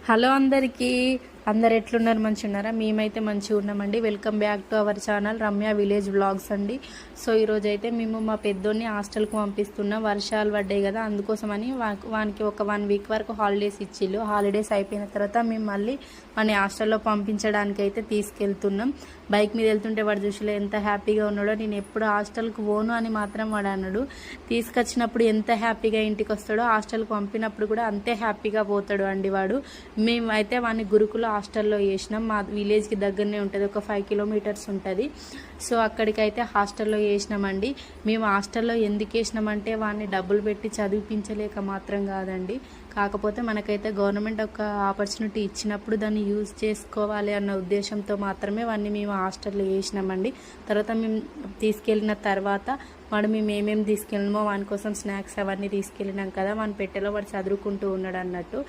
Hello అందరికీ, అందరు ఎట్లున్నారు? మంచిగా ఉన్నారా? మేమైతే మంచిగా ఉన్నామండి. Welcome back to our channel Ramya village vlogs అండి. సో ఈరోజు అయితే మేము మా పెద్దోడిని హాస్టల్కి పంపిస్తున్నాం. వర్షాలు పడ్డాయి కదా, అందుకోసమని వానికి ఒక 1 వీక్ వరకు హాలిడేస్ ఇచ్చిళ్ళు. హాలిడేస్ అయిపోయిన తర్వాత మేము మళ్ళీ వాడిని హాస్టల్లో పంపించడానికి అయితే తీసుకెళ్తున్నాం. బైక్ మీద వెళ్తుంటే వాడు చూసిలో ఎంత హ్యాపీగా ఉన్నాడో. నేను ఎప్పుడు హాస్టల్కి పోను అని మాత్రం వాడు అన్నాడు. తీసుకొచ్చినప్పుడు ఎంత హ్యాపీగా ఇంటికి వస్తాడో, హాస్టల్కి పంపినప్పుడు కూడా అంతే హ్యాపీగా పోతాడు అండి వాడు. మేము అయితే వాడిని గురుకుల హాస్టల్లో వేసినాం. మా విలేజ్కి దగ్గరనే ఉంటుంది, ఒక 5 కిలోమీటర్స్ ఉంటుంది. సో అక్కడికైతే హాస్టల్లో వేసినామండి. మేము హాస్టల్లో ఎందుకు వేసినామంటే వాడిని డబ్బులు పెట్టి చదివించలేక మాత్రం కాదండి. కాకపోతే మనకైతే గవర్నమెంట్ ఒక ఆపర్చునిటీ ఇచ్చినప్పుడు దాన్ని యూజ్ చేసుకోవాలి అన్న ఉద్దేశంతో మాత్రమే వాడిని మేము హాస్టల్లో వేసినామండి. తర్వాత మేము తీసుకెళ్ళిన తర్వాత మేము ఏమేమి తీసుకెళ్ళినామో వాని కోసం స్నాక్స్ అవన్నీ తీసుకెళ్ళినాం కదా, వాని పెట్టెలో వాడు చదువుకుంటూ ఉన్నాడు అన్నట్టు.